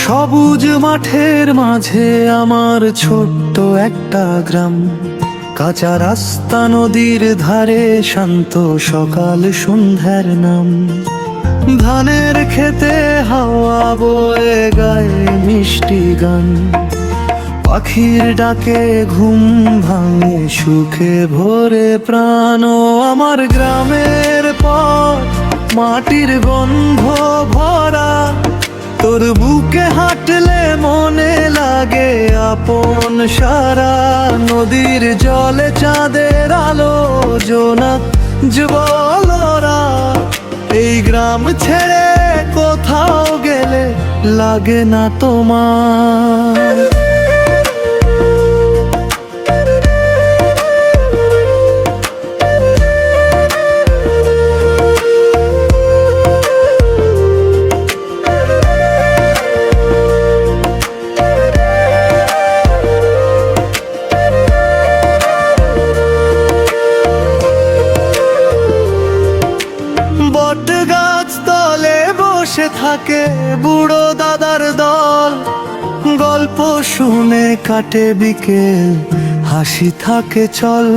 সবুজ মাঠের মাঝে আমার ছোট্ট একটা গ্রাম, কাঁচা রাস্তা, নদীর ধারে শান্ত সকাল সন্ধ্যার নাম। ধানের খেতে হাওয়া বয়ে গায়ে মিষ্টি গান, পাখির ডাকে ঘুম ভাঙে সুখে ভরে প্রাণ। ও আমার গ্রামের পথ মাটির গন্ধ ভরা, তোর বুকে হাঁটলে মনে লাগে আপন সারা। নদীর জলে চাঁদের আলো জোনাক যুবলরা, এই গ্রাম ছেড়ে কোথাও গেলে লাগে না তোমার। বট গাছ তলে বসে থাকে বুড়ো দাদার দল, গল্প শুনে কাটে বিকেল, হাসি থাকে চল।